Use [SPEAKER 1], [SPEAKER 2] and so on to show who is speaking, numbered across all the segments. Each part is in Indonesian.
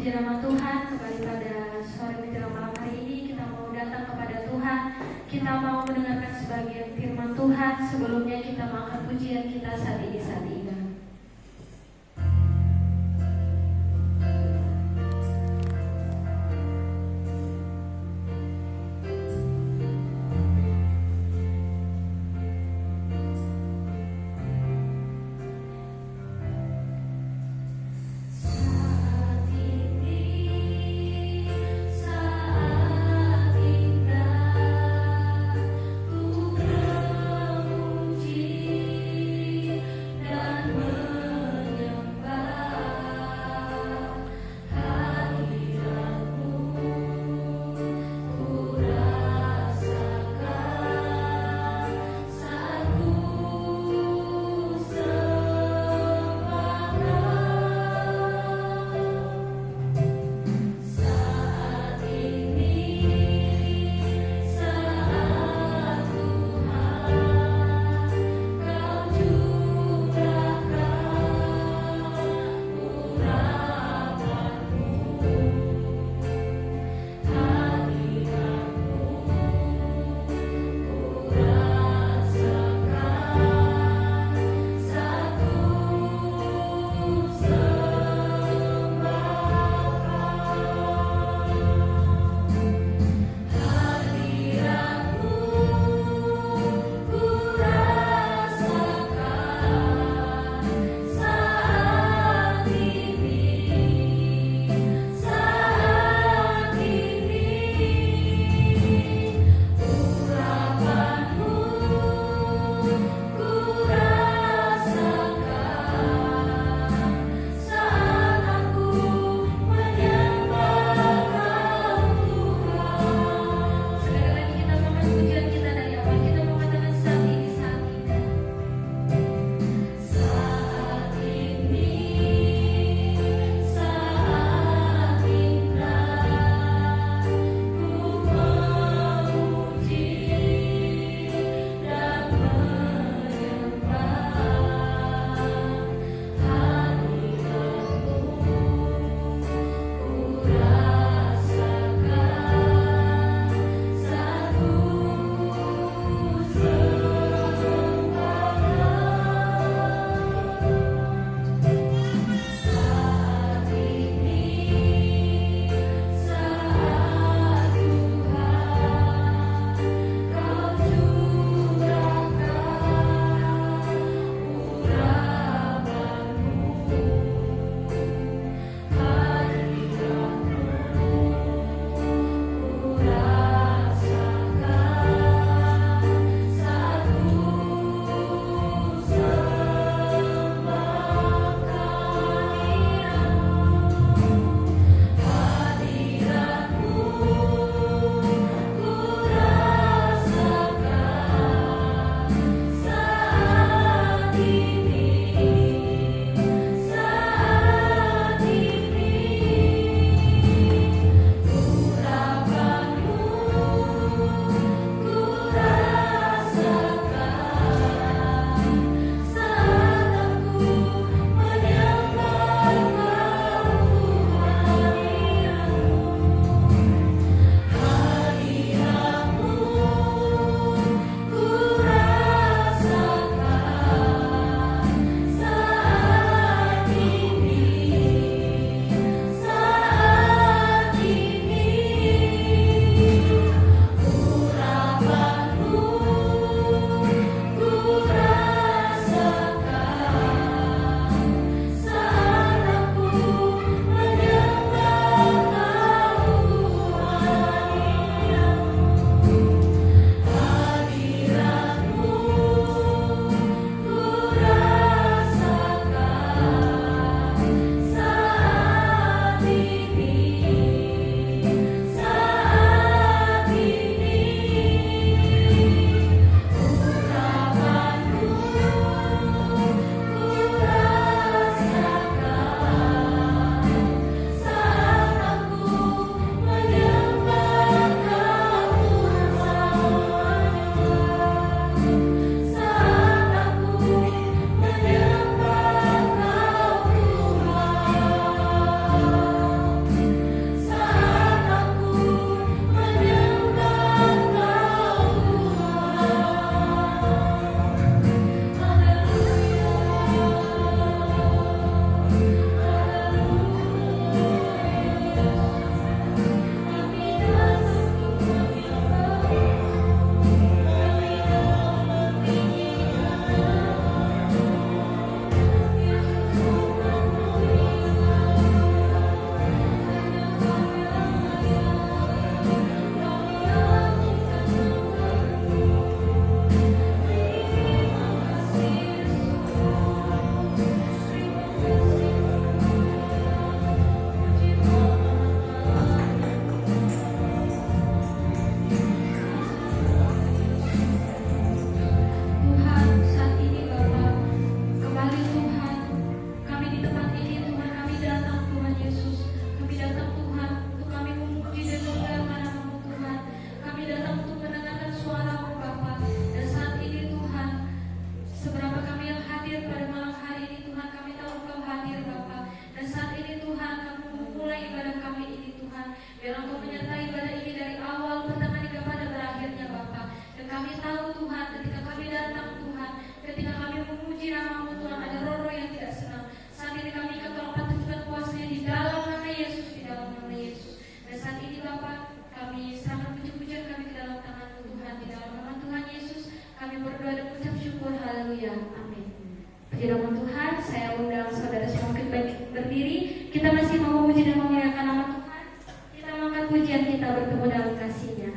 [SPEAKER 1] puji nama Tuhan. Kembali pada sore menjelang malam hari ini kita mau datang kepada Tuhan. Kita mau mendengarkan sebagian firman Tuhan. Sebelumnya kita mengangkat pujian kita saat ini. Dan tahu Tuhan, ketika kami datang Tuhan, ketika kami memuji nama-Mu Tuhan, ada roh-roh yang tidak senang. Saat ini kami ikat tolong tunjukkan kuasanya di dalam nama Yesus, di dalam nama Yesus. Dan saat ini Bapa, kami serahkan puji-pujian kami ke dalam tangan-Mu Tuhan, di dalam nama Tuhan Yesus. Kami berdoa dan mengucap syukur, haleluya, amin. Puji nama Tuhan, saya undang saudara semua baik berdiri. Kita masih mau memuji dan memuliakan nama Tuhan. Kita mengangkat pujian kita bertemu dalam kasih-Nya.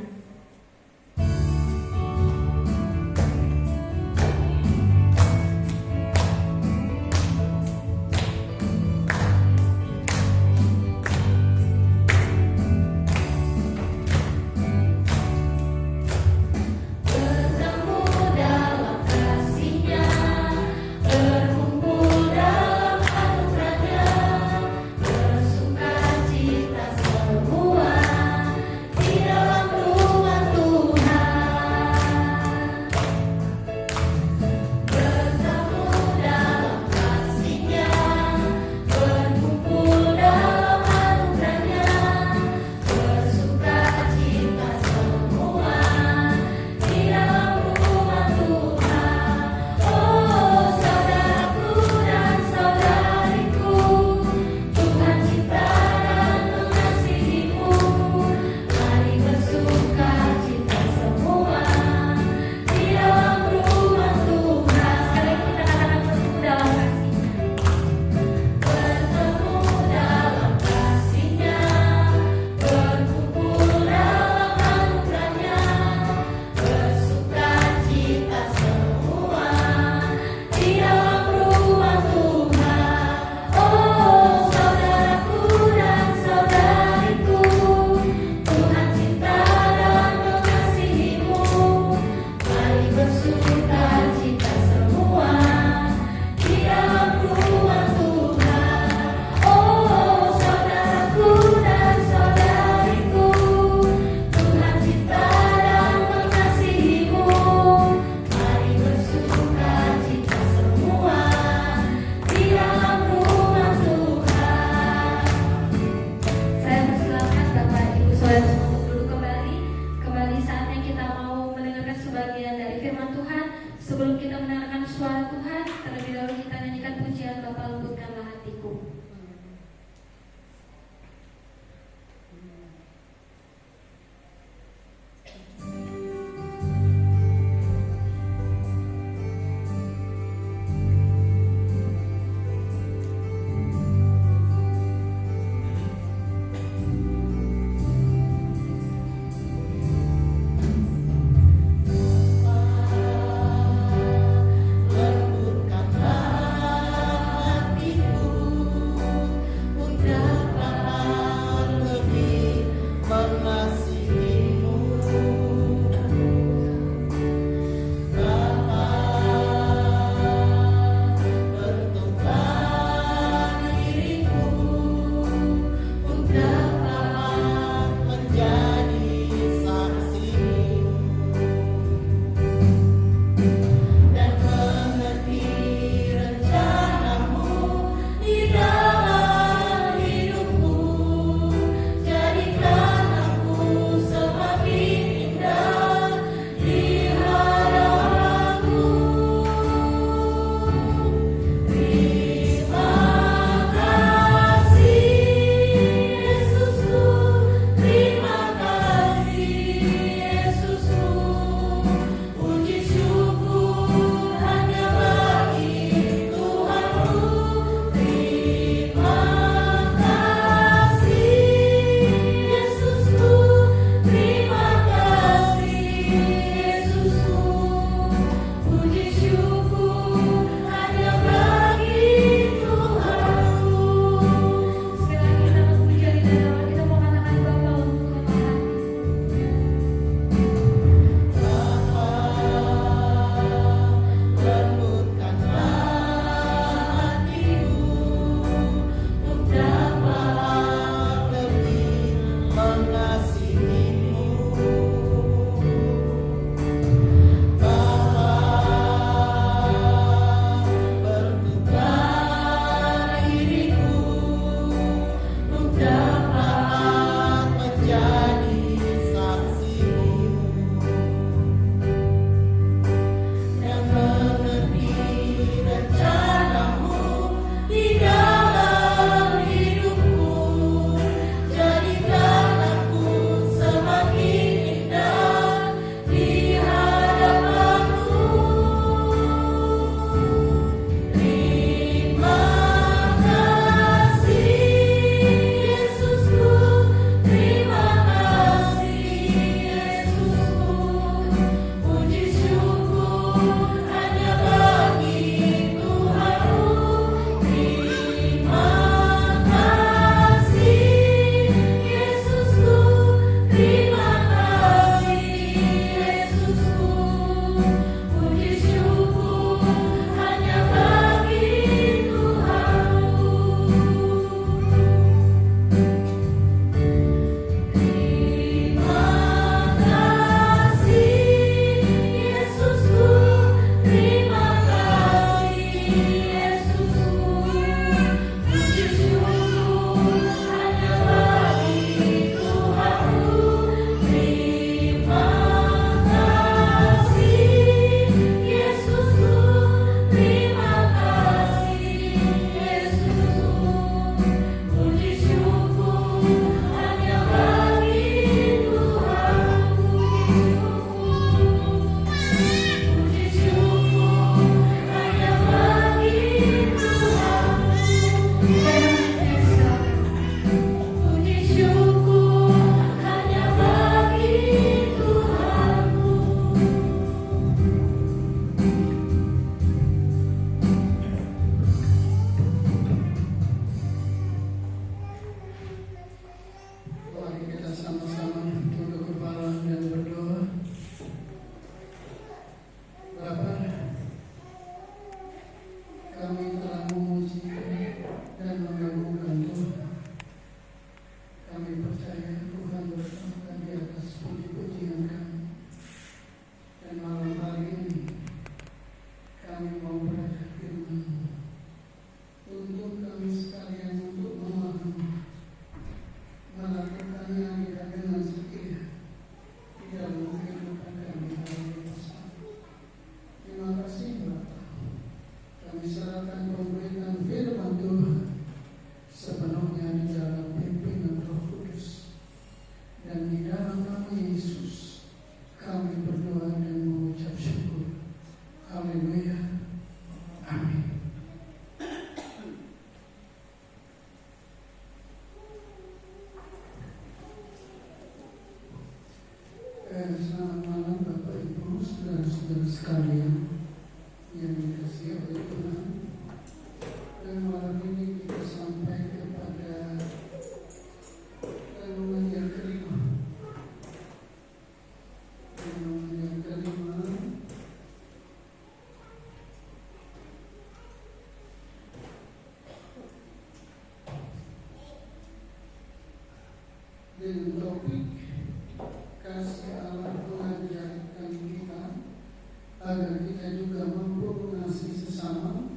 [SPEAKER 2] agar kita juga mampu mengasihi sesama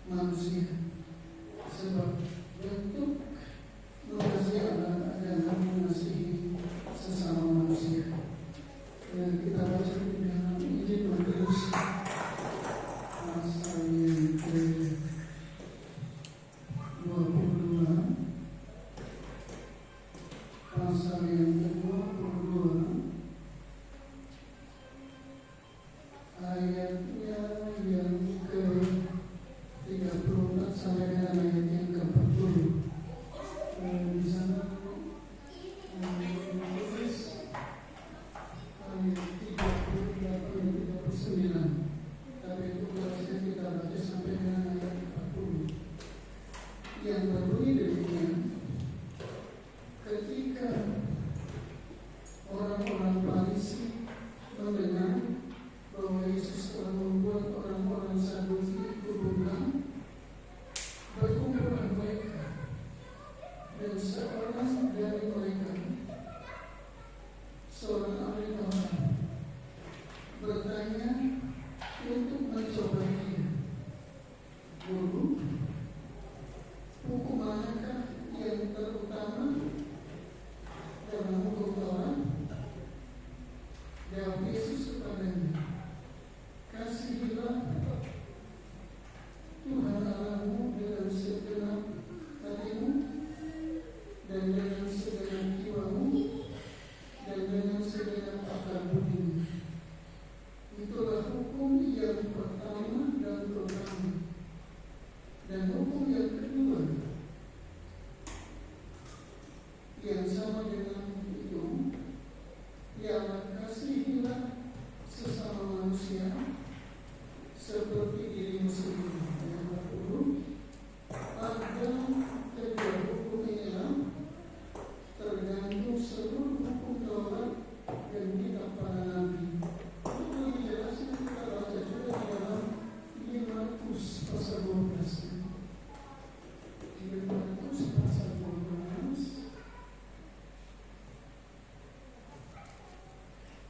[SPEAKER 2] manusia. Sebab bentuk mengasihi Allah adalah mengasihi sesama manusia. Dan kita baca di dalam Injil Matius pasal yang ke-22, pasal yang ke-22, ayatnya yang ke-34 sampai dengan ayat yang ke-40. Di sana menulis ayat 38 dan 39. Tapi itu biasanya kita baca sampai dengan ayat 40. Yang berbunyi demikian: ketika orang-orang Farisi mendengar bahwa Yesus telah membuat orang-orang Saduki berbulan, berkumpullah mereka, dan seorang dari mereka, seorang ahli Taurat, bertanya untuk mencoba dia, "Guru, hukum manakah yang terutama dalam hukum Taurat?" Jawab Yesus kepadanya, "Kasihilah Tuhan Allahmu dengan segenap hatimu, dan dengan segenap jiwamu, dan dengan segenap akal budimu. Itulah hukum yang pertama dan pertama. Dan hukum yang kedua yang sama dengan itu, ialah kasihilah sesama manusia seperti dirimu sendiri." Ayat 40. Ada kedua hukum inilah tergantung seluruh hukum Taurat dan kitab para nabi. Untuk lebih jelasnya kita baca juga di dalam Injil Markus pasal 12. Injil Markus pasal 12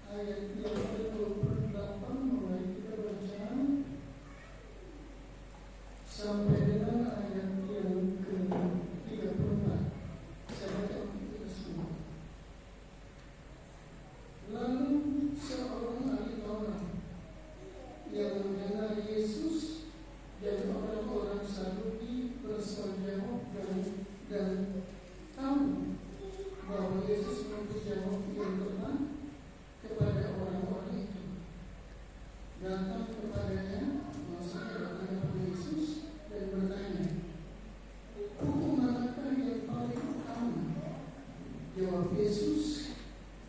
[SPEAKER 2] ayat yang ke-28 mulai kita baca sampai dengan ayat yang ke-34. Saya baca kita semua. Lalu seorang ahli Taurat yang mendengar Yesus dan orang-orang Saduki bersoal dan tahu bahwa Yesus menjawab yang benar kepada orang-orang itu, datang kepadanya, maksudnya datang kepada Yesus dan bertanya, "Hukum manakah yang paling utama?" Jawab Yesus,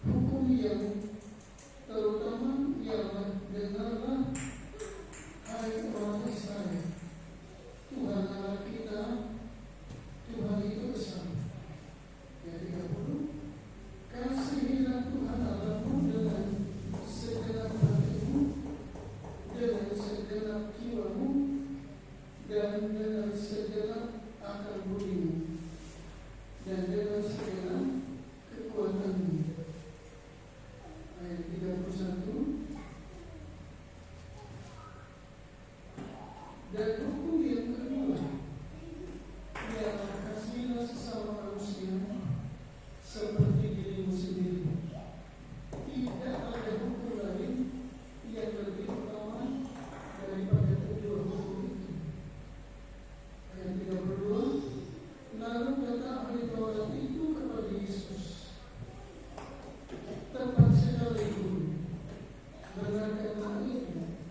[SPEAKER 2] "Hukum yang terutama ialah, dengarlah, hai orang Israel, Tuhan Allah kita, Tuhan itu esa." Ayat 30. "Kasihilah Tuhan Allahmu dengan segenap hatimu, dengan segenap jiwamu, dan dengan segenap akal budimu, dan dengan segenap kekuatanmu." Ayat 31. "Dan hukum yang kedua ialah kasihilah sesama manusia seperti dirimu sendiri. Tidak ada hukum lain yang lebih utama daripada kedua hukum itu." Ayat 32. Lalu kata ahli Taurat itu kepada Yesus, "Tepat sekali, Guru. Benarkah itu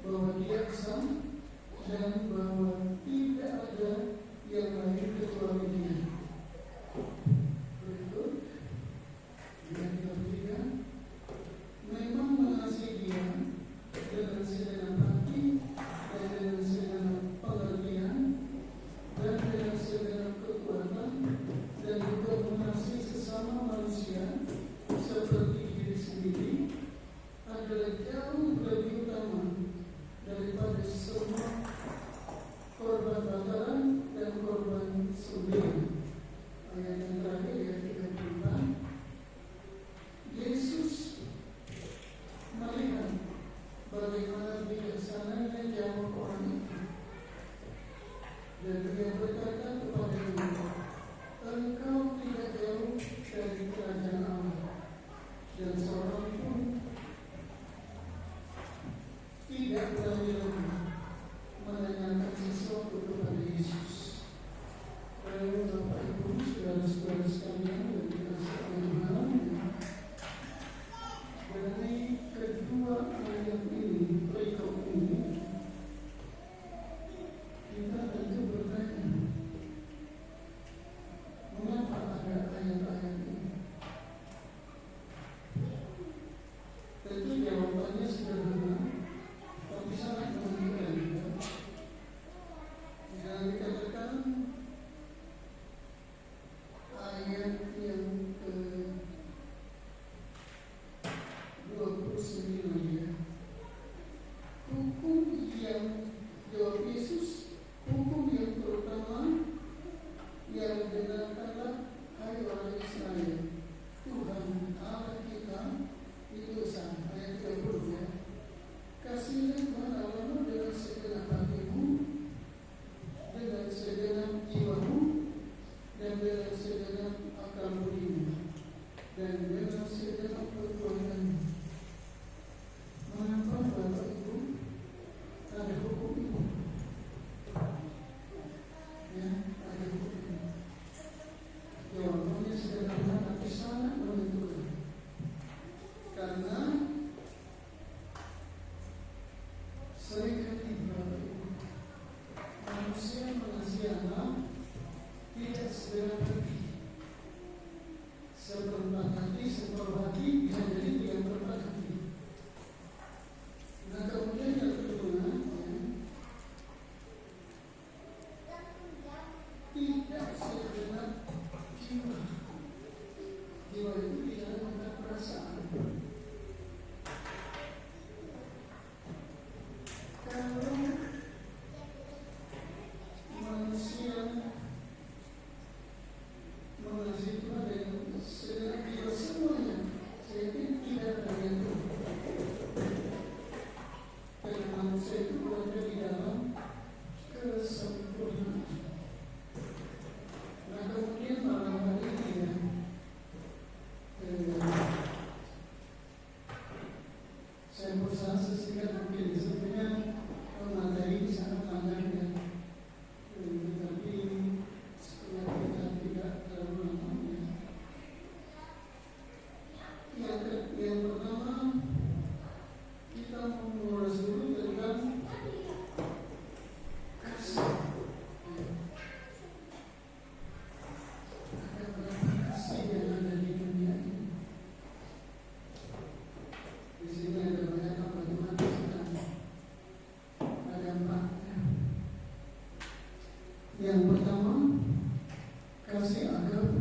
[SPEAKER 2] bahwa Dia esa dan bahwa tidak ada yang lain kecuali Dia?" Berikut yang ketiga, memang mengasihi Dia dengan segenap hati dan dengan segenap pengertian dan dengan segenap kekuatan, dan juga mengasihi sesama manusia seperti diri sendiri, adalah jauh lebih utama daripada semua korban bakaran dan korban sembelih. bijaksananya jawab orang itu. Dan dia berkata kepadanya, engkau tidak jauh dari kerajaan Allah. Dan seorang pun tidak berani lagi menanyakan sesuatu kepada Yesus. Lalu Bapak Ibu, saudara-saudara sekalian yang dikasihi Tuhan, dari kedua ayat ini, perikop ini, kita tentu bertanya, mengapa ada ayat-ayat ini? Tentu jawabannya sederhana, tapi sangat membingungkan juga. Jangan dikatakan ayat yang ke-29 ya. Hukum yang jawab Yesus, hukum yang terutama yang dengarkanlah hai orang Israel, Tuhan Allah kita itu esa. Ayat 30 ya. Kasihlah Tuhan Allahmu dengan segenap hatimu, dengan segenap jiwamu, dan dengan segenap akal budimu, dan dengan segenap kekuatanmu. Mengapa Bapak Ibu ada hukum itu? Ya, ada hukum itu. Jawabannya sederhana tapi sangat menentukan. Karena seringkali Bapak Ibu, manusia mengasihi anak tidak segera pergi. Seperempat hati, separuh hati, bisa jadi dia berempat hati. Nah kemudian yang kedua, tidak segenap jiwa. Jiwa itu bicara tentang perasaan. Kalau manusia mengasihi Tuhan dengan segenap jiwa semuanya, saya pikir tidak ada yang itu. Karena manusia itu berada di dalam kesempurnaan. Nah kemudian malam hari ini ya, saya berusaha sesingkat mungkin. Sebenarnya materi ini sangat panjang ya, tetapi supaya kita tidak terlalu lama ya. Yang pertama kita mengulas dulu tentang kasih. Ada berapa kasih yang ada di dunia ini? Di sini ada banyak macam-macam. Ada 4. Yang pertama, kasih agape.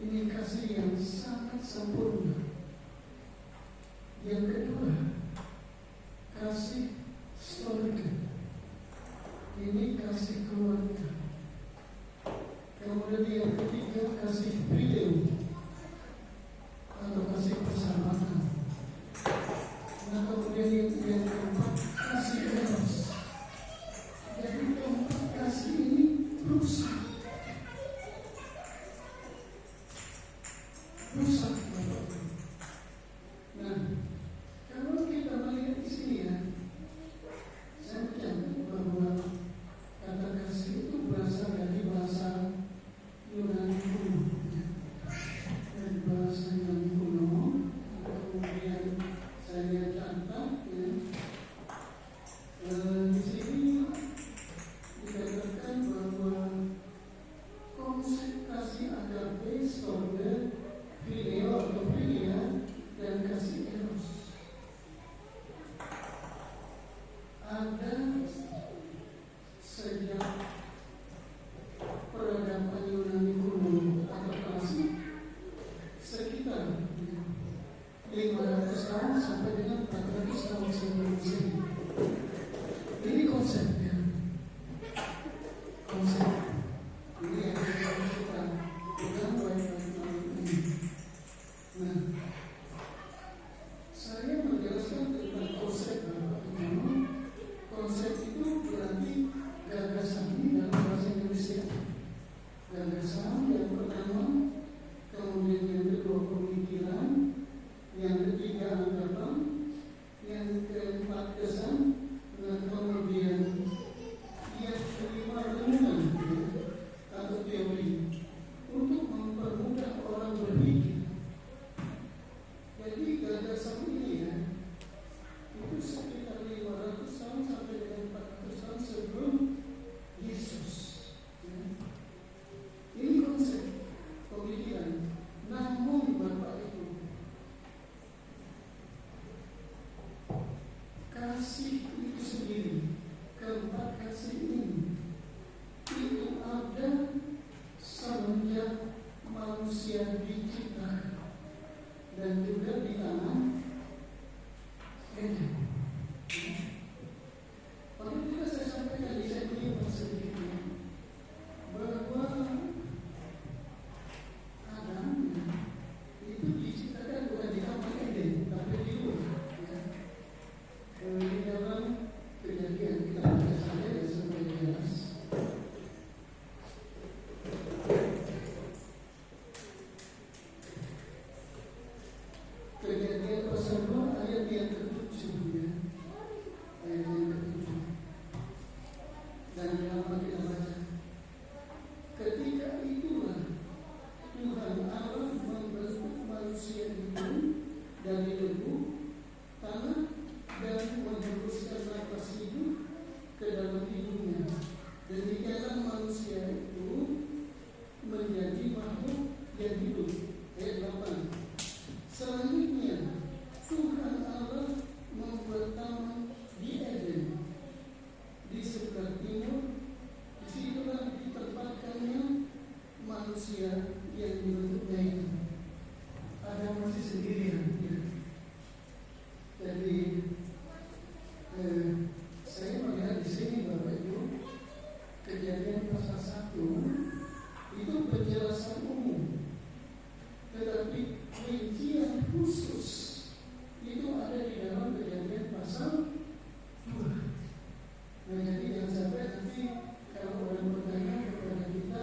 [SPEAKER 2] Ini kasih yang sangat sempurna. Yang kedua, kasih storge. Ini kasih keluarga. Kemudian yang ketiga, kasih fidel atau kasih persahabatan. Nah kemudian yang keempat, kasih eros. Jadi keempat kasih ini rusak. Nah, kalau kita melihat di sini ya, saya mencatat bahwa kata kasih itu berasal dari bahasa Yunani kuno. Di dalam Kejadian kita baca saja ya supaya jelas. Kejadian pasal 2 ayat yang ke-7 ya. Ayat yang ke-7. Dan yang kita baca. Ketika itulah Tuhan Allah membentuk manusia itu dari debu tanah dan menghembuskan nafas hidup ke dalam hidungnya. Demikianlah manusia itu menjadi makhluk yang hidup. Ayat 8. Selanjutnya Tuhan Allah membuat taman di Eden di sebelah timur. Disitulah ditempatkannya manusia yang dibentuknya itu. Ada masih sendirian ya. Jadi saya melihat di sini Bapak Ibu, Kejadian pasal 1 itu penjelasan umum, tetapi rincian khusus itu ada di dalam Kejadian pasal 2. Nah, jadi jangan sampai nanti kalau orang bertanya kepada kita,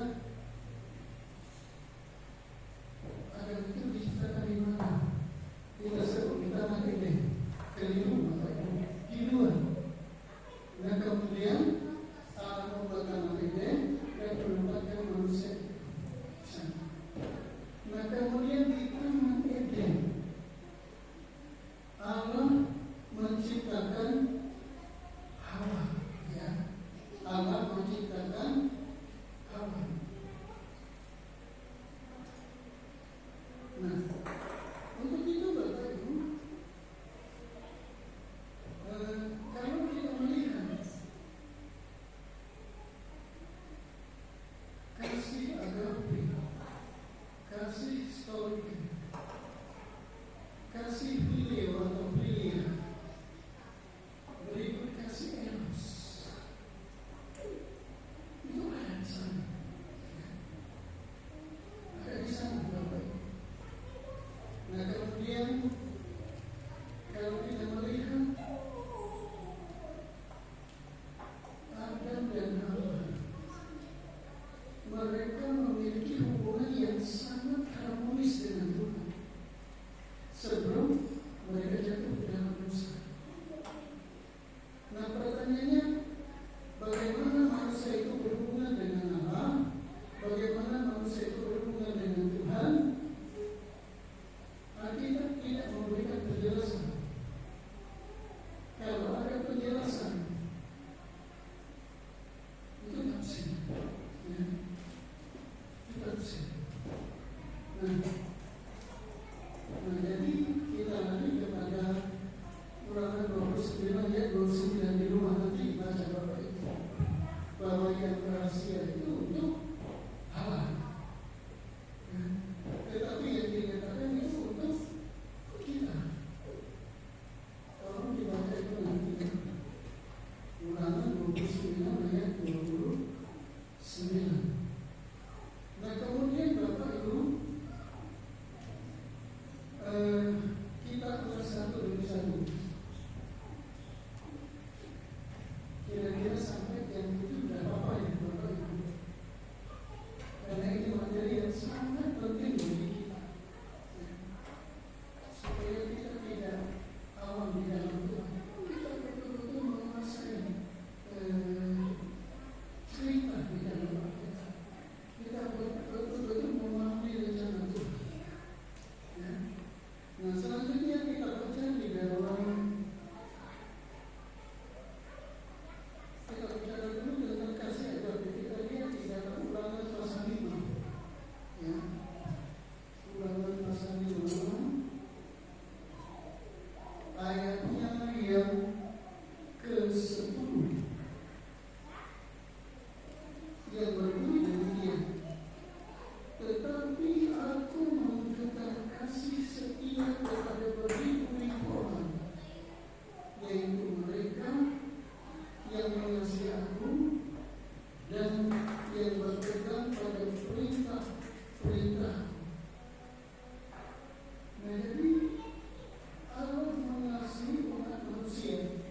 [SPEAKER 2] ada itu diciptakan di mana? Kita sebut kita mati deh. Keliru Bapak Ibu, di luar. Dan kemudian Allah membuat taman Eden dan menempatkan manusia. Nah kemudian di taman Eden Allah menciptakan Hawa, ya. Allah menciptakan Hawa. Nah, untuk itu Bapak Ibu, kalau kita melihat kasih agape, kasih stoik, kasih filio atau filia, berikut kasih eros, itu ada di sana. Ada di sana Bapak Ibu. Nah kemudian kalau kita melihat Adam dan Hawa, mereka memiliki hubungan yang sangat harmonis dengan Tuhan sebelum mereka jatuh dalam dosa. Nah pertanyaannya, bagaimana manusia itu berhubungan dengan Allah? Bagaimana manusia itu berhubungan dengan Tuhan? Alkitab tidak memberikan penjelasan. Kalau ada penjelasan, itu tafsir. Ya. Itu tafsir. Nah, jadi kita lagi kepada Ulangan 29 ayat 29 di rumah nanti baca Bapak Ibu, bahwa yang rahasia itu untuk Allah. Ya. Tetapi yang dikatakan itu untuk kita. Tolong dibaca itu nanti. Ulangan 29 ayat 29. Nah kemudian Bapak Ibu, kita ulas satu demi satu. Kira-kira sampai yang itu tidak apa-apa ya Bapak Ibu, karena ini materi yang sangat penting bagi kita, supaya kita tidak awam di dalam Tuhan. Kita betul-betul menguasai cerita di dalam Alkitab. Kita betul-betul memahami rencana Tuhan. Ya. Nah selanjutnya kita baca di dalam, kita bicara dulu tentang kasih agape. Kita lihat di dalam Ulangan pasal 5. Ya. Ulangan pasal 5 ayatnya yang ke-10 yang berbunyi demikian. Tetapi aku menunjukkan kasih setia kepada beribu-ribu orang, yaitu mereka yang mengasihi aku dan yang berpegang pada perintah-perintah. Nah jadi Allah mengasihi umat manusia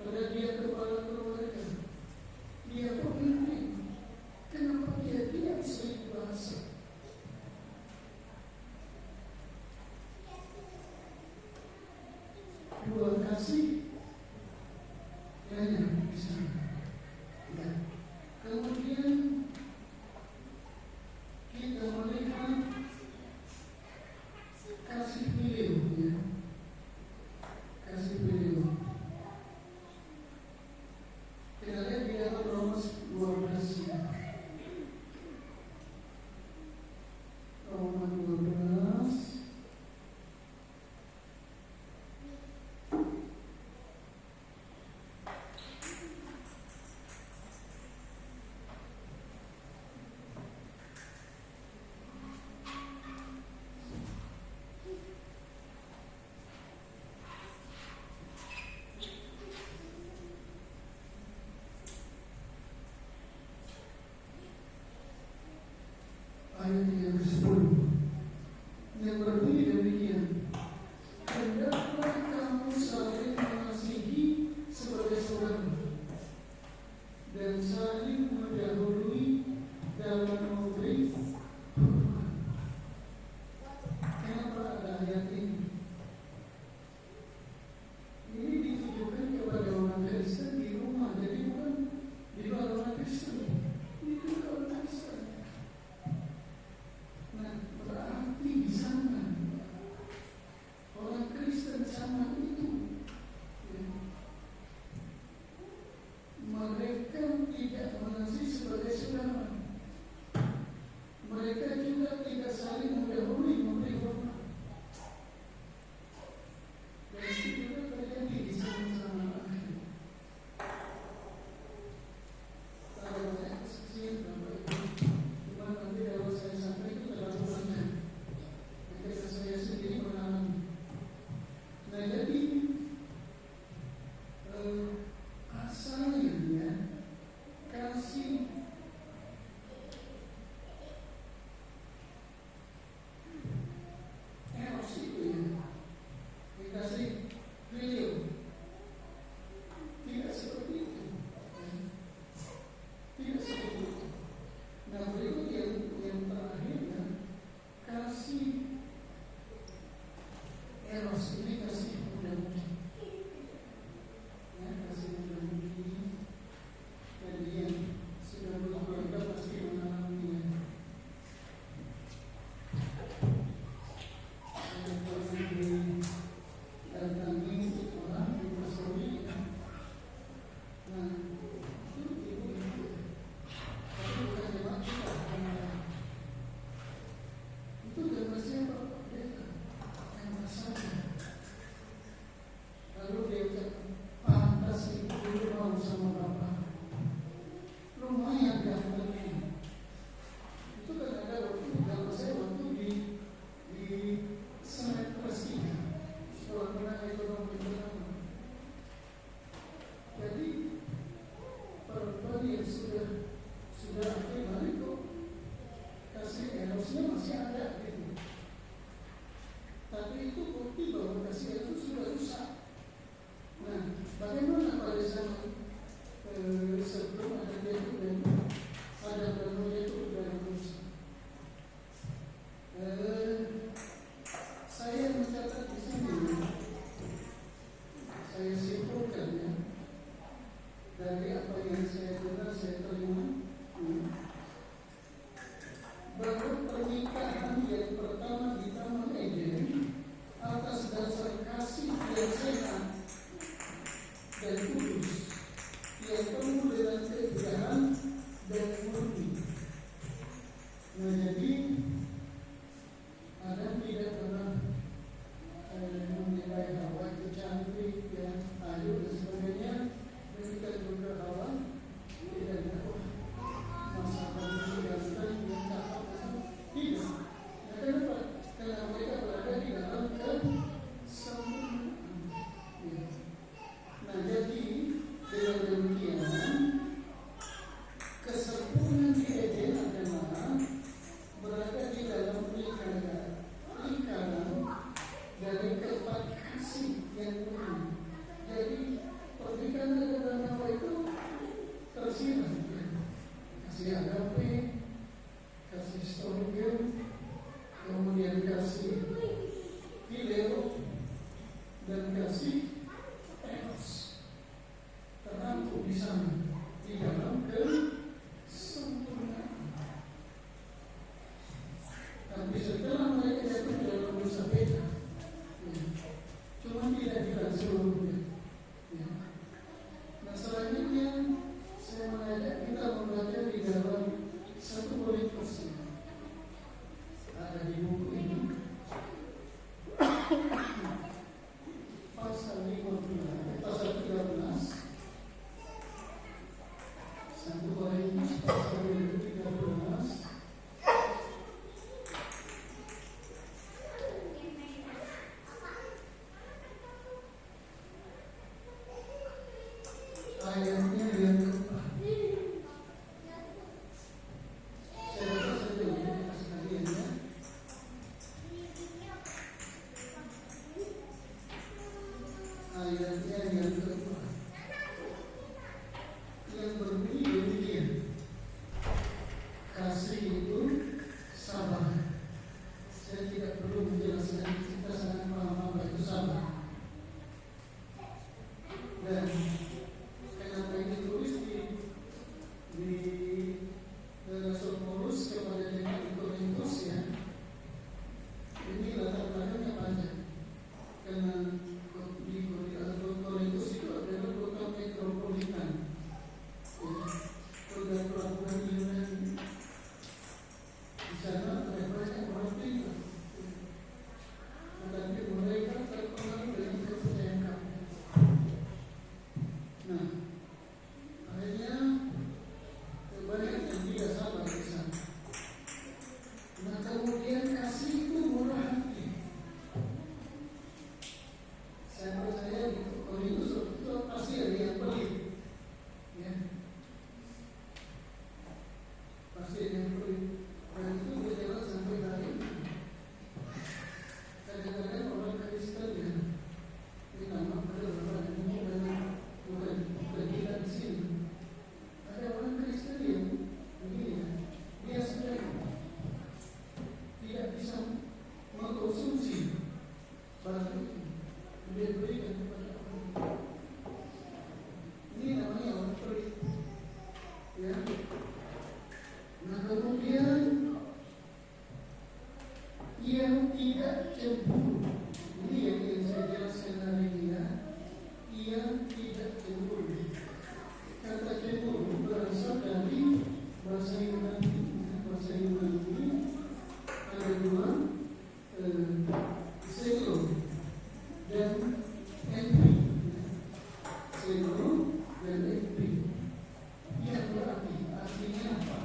[SPEAKER 2] Padahal dia kepala keluarga, dia pemimpin. Kenapa dia tidak bisa bahasa? Dua kasih banyak di sana. Ya. Kemudian kita melihat kasih beliau, ya. Kasih beliau. Kita lihat di dalam Roma 12. Roma 12. Ayat yang ke-10 yang berbunyi demikian, hendaklah kamu saling mengasihi sebagai saudara dan saling mendahului dalam memberi hormat. Kenapa ada ayat ini? Ini ditujukan kepada orang Kristen di rumah, jadi bukan di luar orang Kristen. Itu orang Kristen. Nah, berarti di sana orang Kristen sama itu, ya. Mereka tidak mengasihi sebagai saudara. Mereka juga tidak saling mendahului memberi hormat. Dan itu juga terjadi di sama-sama akhir. Ada banyak kesaksian Bapak Ibu. Cuma nanti kalau saya sampai itu terlalu banyak. Ketika saya sendiri mengalami. Nah jadi asalnya kasih eros itu, ya, dikasih beliau tidak seperti itu, ya. Tidak seperti itu. Nah berikut yang terakhir, ya, kasih eros ini kasih muda-mudi, ya, kasih muda-mudi. Jadi yang sudah berkeluarga pasti mengalaminya. Saya pernah didatangi orang di Persoli. Nah, itu ibu-ibu, tapi bukan jemaat kita, itu jemaat siapa? Mereka yang bersama. Lalu dia ucap, pantas ibu dulu mau sama bapak. Lumayan gantengnya. Itu kan ada waktu, kalau saya waktu di Senet kelas 3 sekolah menengah ekonomi pertama. Jadi perempuan yang sudah aktif itu kasih erosnya masih ada gitu. Tapi itu bukti bahwa kasih itu sudah rusak. Nah, bagaimana pada zaman sebelum ada dia itu dan ada bangunnya itu sudah rusak? Saya mencatat di sini, saya simpulkan, ya, dari apa yang saya dengar, saya terima, bahwa pernikahan yang pertama di Taman Eden atas dasar kasih yang sehat dan kudus, yang penuh dengan keindahan dan murni. Nah, jadi Adam tidak pernah menilai Hawa itu cantik, ya, ayu dan sebagainya. Demikian juga Hawa tidak ada masalah yang ganteng, yang cakap, tidak. Nah, kenapa? Karena mereka berada di dalam kesempurnaan. Ya. Nah, jadi ayatnya yang keempat. Saya rasa saja ini sekalian ya. Ayatnya yang keempat yang berbunyi demikian. Kasih itu sabar. Saya tidak perlu menjelaskan, kita sangat paham apa itu sabar. Dan kenapa ini tulis di Rasul Paulus kepada jemaat di Korintus ya. Ini latar belakangnya banyak. Karena di Korintus itu adalah kota metropolitan. Kota pelabuhan Yunani. Di sana ada banyak orang pintar. Tetapi mereka terpengaruh dengan kepercayaan kami. Nah, akhirnya banyak yang tidak sabar di sana. Nah, kemudian kasih itu murah hati. Saya percaya di Korintus itu pasti ada yang pelit, ya. Pasti ada yang pelit. Dan itu berjalan sampai hari ini. Kadang-kadang orang Kristen ya, ini nama pada bukan kita di sini. Ada orang Kristen yang begini ya, dia sudah tidak bisa mengkonsumsi barang itu, dia berikan kepada orang. Ini namanya orang pelit, ya. Nah kemudian yang tidak cemburu, ini yang saya jelaskan hari ini ya. Yang tidak cemburu. Kata cemburu berasal dari bahasa Yunani. Bahasa Yunani ada dua, zelo dan envy. Zelo dan envy. Yang berarti artinya apa?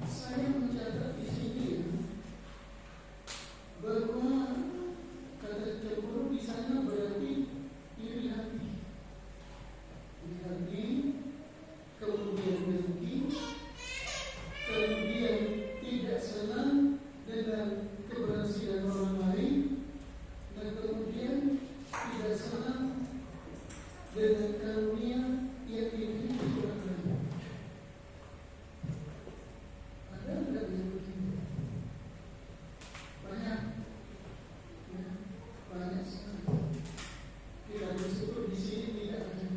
[SPEAKER 2] Saya mencatat di sini bahwa kata cemburu di sana berarti iri hati, kemudian dengki, kemudian tidak senang dengan keberhasilan orang lain, dan kemudian tidak senang dengan karunia yang dimiliki orang lain. Ada enggak yang begini? Banyak, ya, banyak sekali. Tidak disebut di sini tidak ada.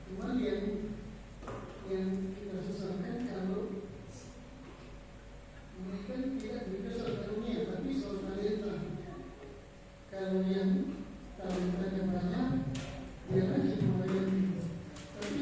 [SPEAKER 2] Cuma yang kita susahkan kalau mereka tidak diberi karunia, tapi soal talenta. Kalau yang talentanya banyak, dia lagi melayani. Tapi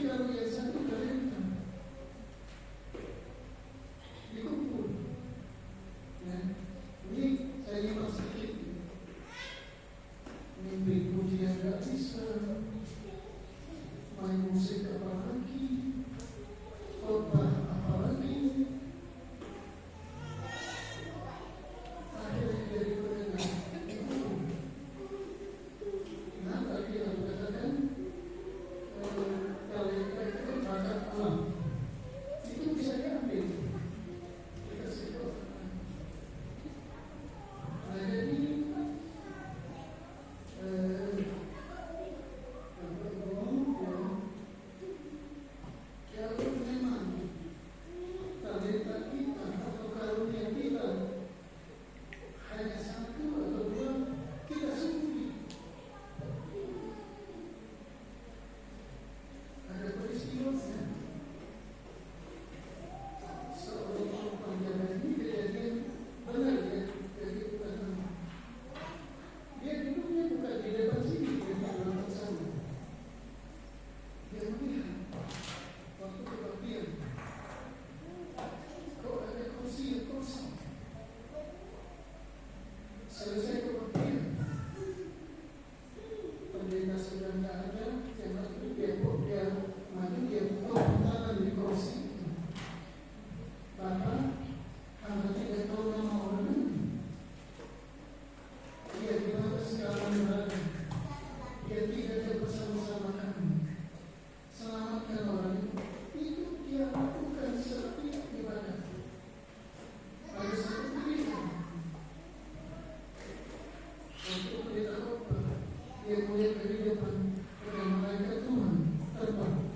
[SPEAKER 2] di depan ada malaikat Tuhan terbang.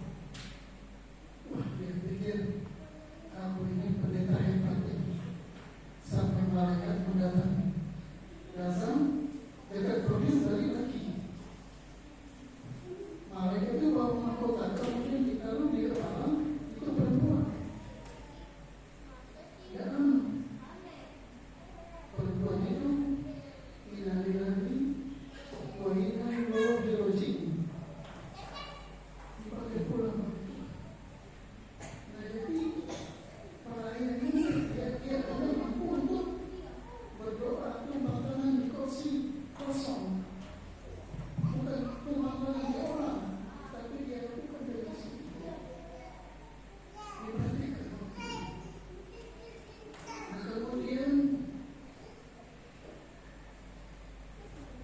[SPEAKER 2] Wah, dia pikir aku ini pendeta hebat ini. Sampai malaikat mendatang, dekat podium balik lagi. Malaikat itu bawa mahkota, kemudian ditaruh di kepala itu perempuan. Ya, perempuan itu inali-inali wahina bawa biologi dipakai pulang. Nah, jadi pelayan ini dia ada mampu untuk berdoa pemakanan di kursi kosong, bukan pemakanan di orang, tapi dia lakukan dari sini. Diperhatikan. Nah, kemudian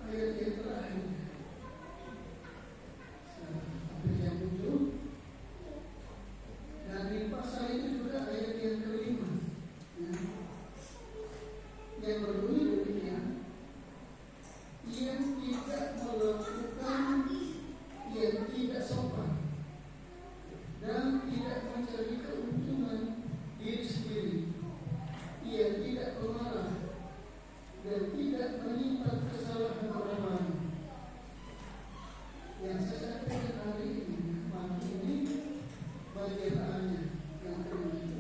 [SPEAKER 2] ayat yang terakhir, hampir yang 7, dan di pasal itu juga ayat yang kelima, ya, yang berbunyi demikian: yang tidak melakukan yang tidak sopan dan tidak mencari keuntungan diri sendiri, yang tidak pemarah dan tidak menyimpan kesalahan orang lain. Yang saya sampaikan hari ini, malam ini, bagian A-nya yang kelima,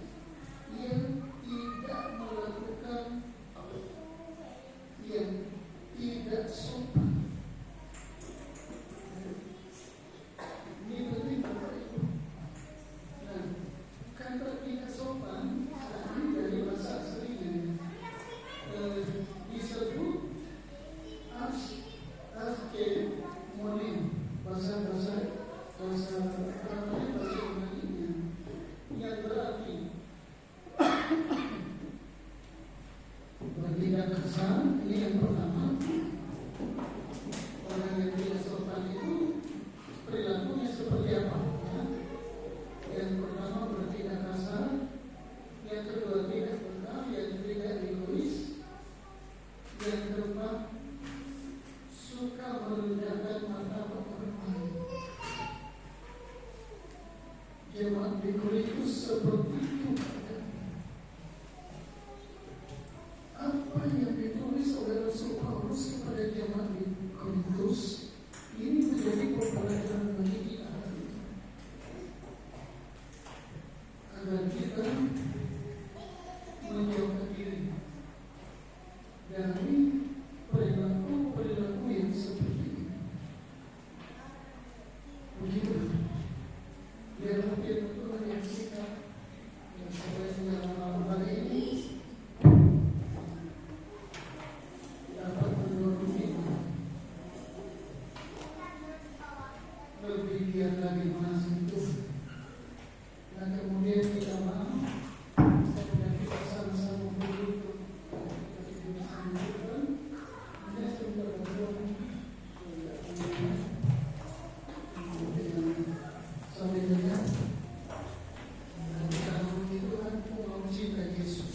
[SPEAKER 2] yang tidak melakukan yang tidak sopan. Ini penting Bapak Ibu. Nah, kata tidak sopan ini dari bahasa aslinya disebut askemonim, bahasa Yunani-nya, yang berarti bertindak kasar. Ini yang pertama. Orang yang tidak sopan itu perilakunya seperti apa? Ya? Yang pertama bertindak kasar, yang kedua tidak peka, yang ketiga egois, yang keempat suka merendahkan martabat orang lain. Jemaat di Korintus seperti itu. Apa yang ditulis oleh Rasul Paulus kepada jemaat di Korintus ini menjadi pembelajaran bagi kita agar kita menjauhkan diri dari perilaku yang seperti ini. Begitu. Biar mungkin Tuhan yang sikap yang sampai dalam malam hari ini dapat mendorong kita lebih giat lagi mengasihi Tuhan, dan kemudian kita mau dan kita sama-sama berlutut ketika kita menunjukkan hanya sebentar berdoa sampai dengan dan kita memuji Tuhan, memuji Yesus.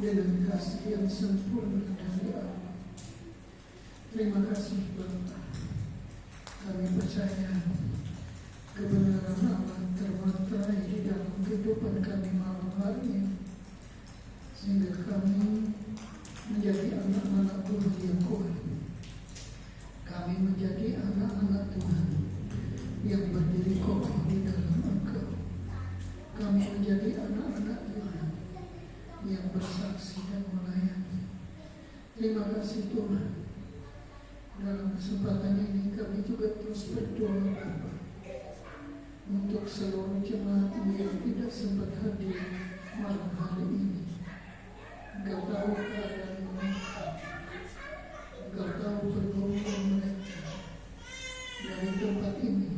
[SPEAKER 2] dengan kasih yang sempurna dari Allah. Terima kasih Bapa. Kami percaya kebenaran Allah termaterai di dalam kehidupan kami malam hari ini, sehingga kami menjadi anak-anak Tuhan yang kuat. Kami menjadi anak-anak Tuhan yang berdiri kokoh di dalam Engkau. Kami menjadi anak-anak Tuhan yang bersaksi dan melayani. Terima kasih Tuhan. Dalam kesempatan ini kami juga terus berdoa Bapa, untuk seluruh jemaat yang tidak sempat hadir malam hari ini. Engkau tahu keadaan mereka, Engkau tahu pergumulan mereka. Dari tempat ini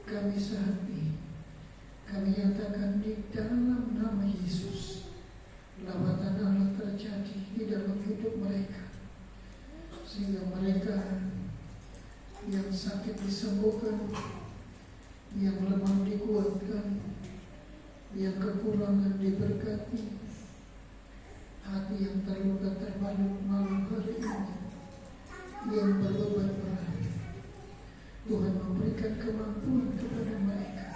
[SPEAKER 2] kami sehati, kami nyatakan di dalam nama Yesus, lawatan Allah terjadi di dalam hidup mereka, sehingga mereka yang sakit disembuhkan, yang lemah dikuatkan, yang kekurangan diberkati, hati yang terluka terbalut malam hari ini, yang berbeban berat, Tuhan memberikan kemampuan kepada mereka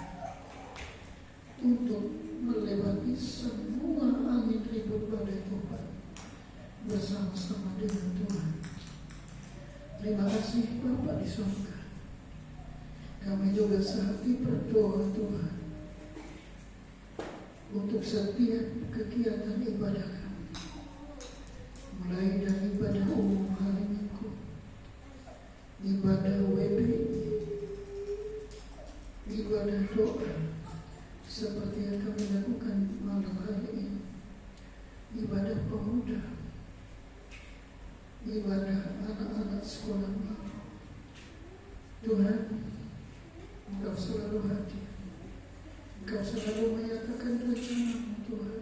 [SPEAKER 2] untuk melewati semua angin ribut badai Tuhan bersama-sama dengan Tuhan. Terima kasih Bapa di surga. Kami juga sehati berdoa Tuhan untuk setiap kegiatan ibadah kami, mulai dari ibadah umum hari Minggu, ibadah WBI, ibadah doa seperti yang kami lakukan malam hari ini, ibadah pemuda, ibadah anak-anak sekolah minggu. Tuhan, Engkau selalu hadir. Engkau selalu menyatakan rencana-Mu Tuhan.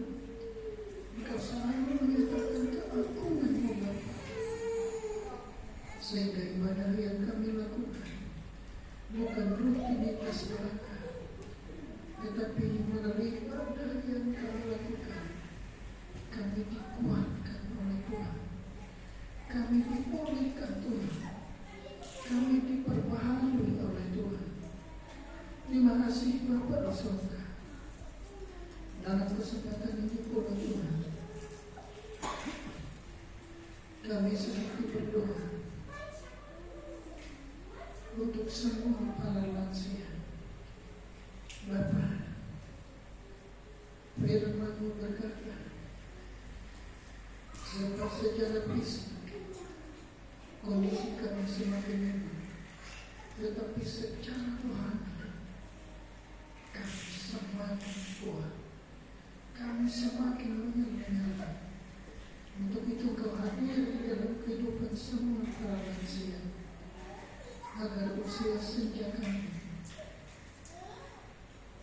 [SPEAKER 2] Engkau selalu menyatakan keagungan-Mu Bapa. Sehingga ibadah yang kami lakukan bukan rutinitas belaka, tetapi melalui ibadah yang kami lakukan, kami dikuatkan oleh Tuhan, kami dipulihkan Tuhan, kami diperbaharui oleh Tuhan. Terima kasih Bapa di surga. Dalam kesempatan ini pula Tuhan, kami sedang berdoa untuk semua para lansia. Bapa, firman-Mu berkata, sebab secara fisik kondisi kami semakin lemah, tetapi secara rohani kami semakin kuat, kami semakin menyala. Untuk itu Kau hadir di dalam kehidupan semua para lansia, agar usia senja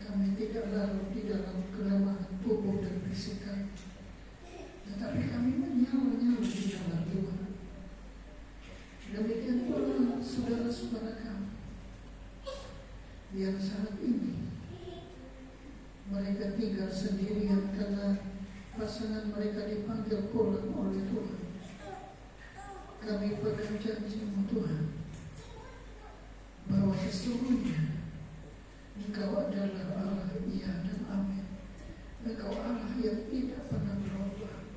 [SPEAKER 2] kami tidak larut di dalam kelemahan tubuh dan fisik kami, tetapi kami menyala-nyala di dalam Tuhan. Demikian pula saudara-saudara kami yang saat ini mereka tinggal sendirian karena pasangan mereka dipanggil pulang oleh Tuhan. Kami pegang janji-Mu Tuhan, bahwa sesungguhnya Engkau adalah Allah iya dan amin. Engkau Allah yang tidak pernah berubah.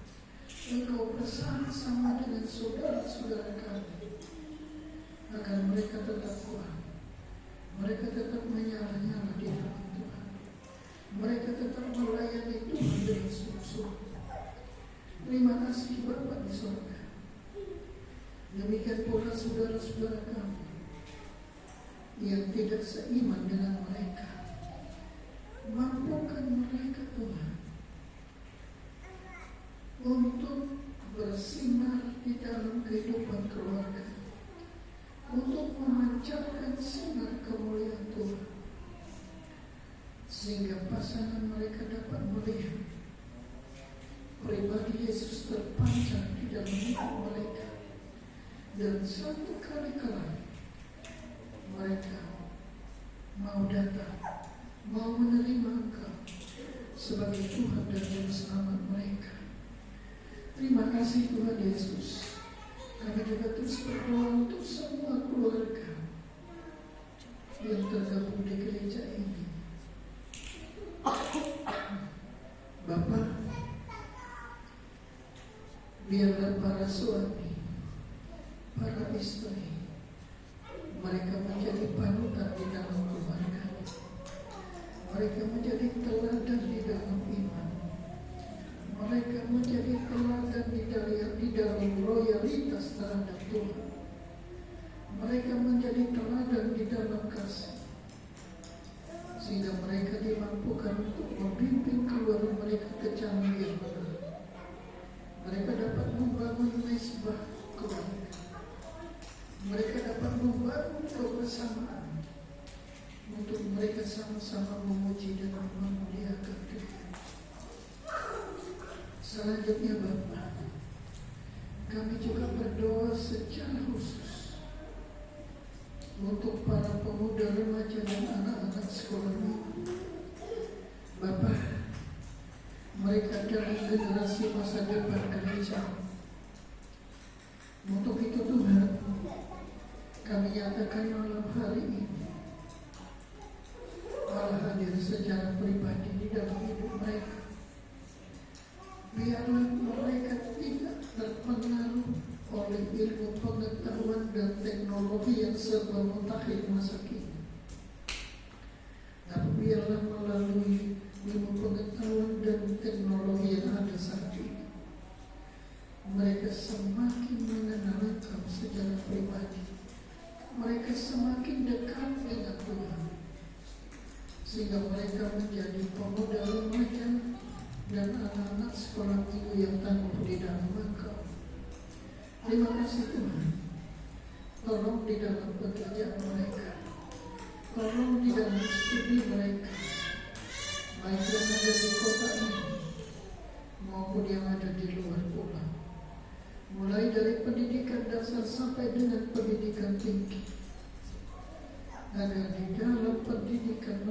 [SPEAKER 2] Engkau bersama-sama dengan saudara-saudara kami, agar mereka tetap kuat, mereka tetap menyala-nyala di dalam Tuhan, mereka tetap melayani Tuhan dengan sungguh-sungguh. Terima kasih Bapa di surga. Demikian pula saudara-saudara kami yang tidak seiman dengan mereka, mampukan mereka Tuhan untuk bersinar di dalam kehidupan keluarga, untuk memancarkan sinar kemuliaan Tuhan, sehingga pasangan mereka dapat melihat pribadi Yesus terpancar di dalam hidup mereka, dan satu kali kelak mereka mau datang, mau menerima Engkau sebagai Tuhan dan Juru Selamat mereka. kasih Tuhan Yesus. Kami juga terus berdoa untuk semua keluarga yang tergabung di gereja ini. Bapa, biarlah para suami, para istri, mereka menjadi panutan di dalam keluarga. Mereka menjadi teladan di dalam iman. Mereka menjadi teladan di dalam loyalitas terhadap Tuhan. Mereka menjadi teladan di dalam kasih, sehingga mereka dimampukan untuk membimbing keluarga mereka ke jalan yang benar. Mereka dapat membangun mesbah keluarga. Mereka dapat membangun kebersamaan untuk mereka sama-sama memuji dan memuliakan Tuhan. Selanjutnya Bapa, kami juga berdoa secara khusus untuk para pemuda, remaja dan anak-anak sekolah minggu. Bapa, mereka adalah generasi masa depan gereja. Untuk itu Tuhan, kami nyatakan malam hari ini Allah hadir secara pribadi di dalam hidup mereka. Biarlah mereka tidak terpengaruh oleh ilmu pengetahuan dan teknologi yang serba mutakhir masa kini. Tapi biarlah melalui ilmu pengetahuan dan teknologi yang ada saat ini, mereka semakin mengenal Engkau secara pribadi. Mereka semakin dekat dengan Tuhan, sehingga mereka menjadi pemuda, remaja dan anak-anak sekolah minggu yang tangguh di dalam Engkau. Terima kasih Tuhan. Tolong di dalam pekerjaan mereka, tolong di dalam studi mereka, baik yang ada di kota ini maupun yang ada di luar pulau, mulai dari pendidikan dasar sampai dengan pendidikan tinggi, agar di dalam pendidikan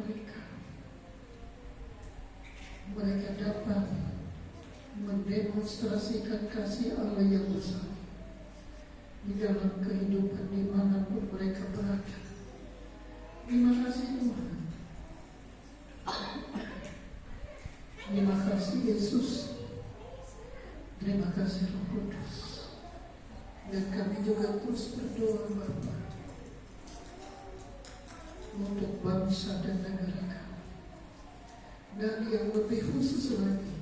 [SPEAKER 2] mereka dapat mendemonstrasikan kasih Allah yang besar di dalam kehidupan dimanapun mereka berada. Terima kasih Tuhan. Terima kasih Yesus. Terima kasih Roh Kudus. Dan kami juga terus berdoa Bapa untuk bangsa dan negara kami. Dan yang lebih khusus lagi,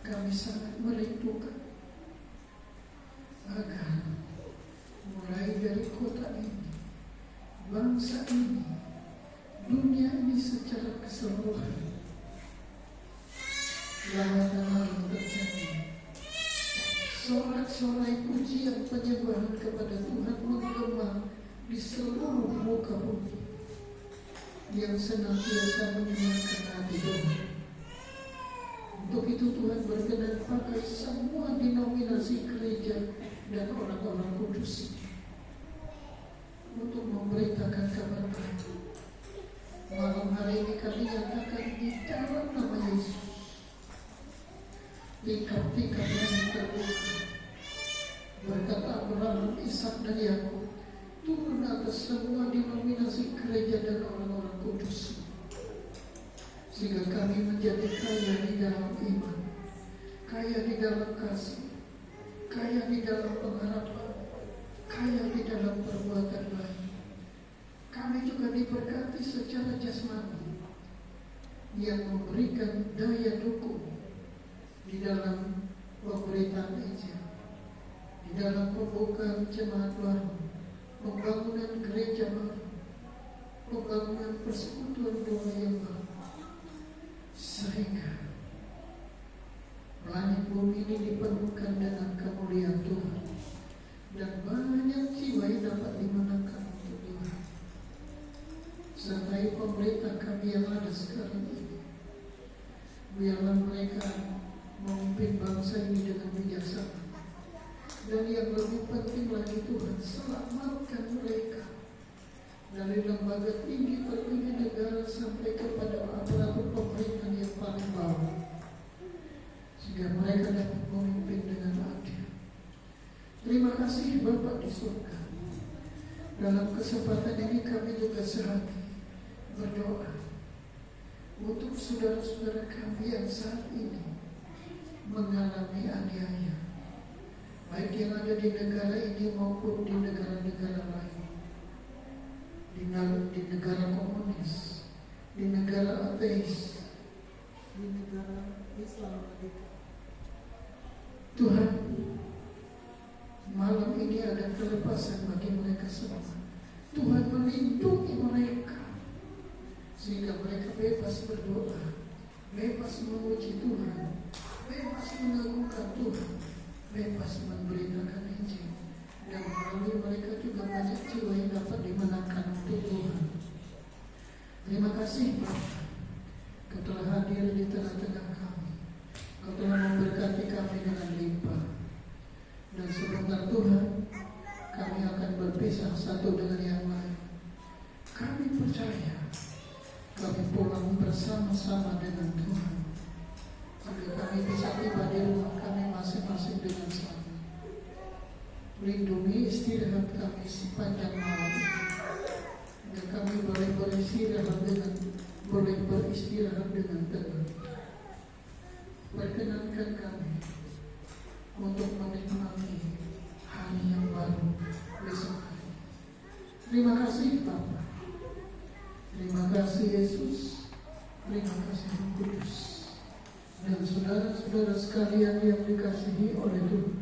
[SPEAKER 2] kami sangat merindukan agar mulai dari kota ini, bangsa ini, dunia ini secara keseluruhan, lama-lama terjadi sorak-sorai pujian penyembahan kepada Tuhan menggema di seluruh muka bumi, yang senantiasa menyenangkan hati Tuhan. Untuk itu Tuhan berkenan pakai semua denominasi gereja dan orang-orang kudus untuk memberitakan kabar baik. Malam hari ini kami nyatakan di dalam nama Yesus, tingkat-tingkat yang terbuka berkat Abraham, Ishak dan Yakub turun atas semua denominasi gereja dan orang-orang kudus, sehingga kami menjadi kaya di dalam iman, kaya di dalam kasih, kaya di dalam pengharapan, kaya di dalam perbuatan baik. Kami juga diberkati secara jasmani yang memberikan daya dukung di dalam pemberitaan Injil, di dalam pembukaan jemaat baru, pembangunan gereja baru, pembangunan persekutuan doa yang baru, sehingga langit bumi ini dipenuhkan dengan kemuliaan Tuhan dan banyak jiwa yang dapat dimenangkan untuk Tuhan. Sertai pemerintah kami yang ada sekarang ini, biarlah mereka memimpin bangsa ini dengan bijaksana. Dan yang lebih penting lagi Tuhan, selamatkan mereka dari lembaga tinggi tertinggi negara sampai kepada aparatur pemerintahan yang paling bawah, sehingga mereka dapat memimpin dengan Terima kasih Bapa di surga. Dalam kesempatan ini kami juga sehati berdoa untuk saudara-saudara kami yang saat ini mengalami aniaya, baik yang ada di negara ini maupun di negara-negara lain, di negara komunis, di negara ateis, di negara Islam radikal. Tuhan, malam ini ada kelepasan bagi mereka semua. Tuhan melindungi mereka sehingga mereka bebas berdoa, bebas memuji Tuhan, bebas mengagungkan Tuhan, bebas memberitakan Injil, dan melalui mereka juga banyak jiwa yang dapat dimenangkan untuk Tuhan. Terima kasih Bapa, Kau telah hadir di tengah-tengah kami. Kau telah memberkati kami dengan limpah. Dan sebentar Tuhan, kami akan berpisah satu dengan yang lain. Kami percaya kami pulang bersama-sama dengan Tuhan, sehingga kami bisa tiba di rumah kami masing-masing dengan selamat. Lindungi istirahat kami sepanjang malam ini, dan kami boleh beristirahat dengan tenang. Perkenankan kami untuk menikmati hari yang baru besok hari. Terima kasih Bapa. Terima kasih Yesus. Terima kasih Roh Kudus. Dan saudara-saudara sekalian yang dikasihi oleh Tuhan,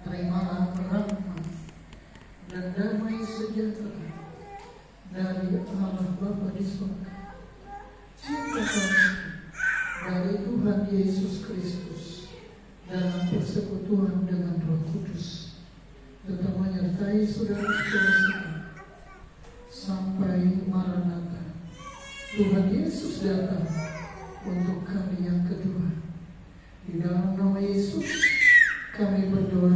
[SPEAKER 2] terimalah rahmat dan damai sejahtera dari Allah Bapa di surga, cinta kasih dari Tuhan Yesus Kristus dalam persekutuan dengan Roh Kudus tetap menyertai saudara-saudara sekalian sampai Maranatha. Tuhan Yesus datang untuk kali yang kedua. Di dalam nama Yesus kami berdoa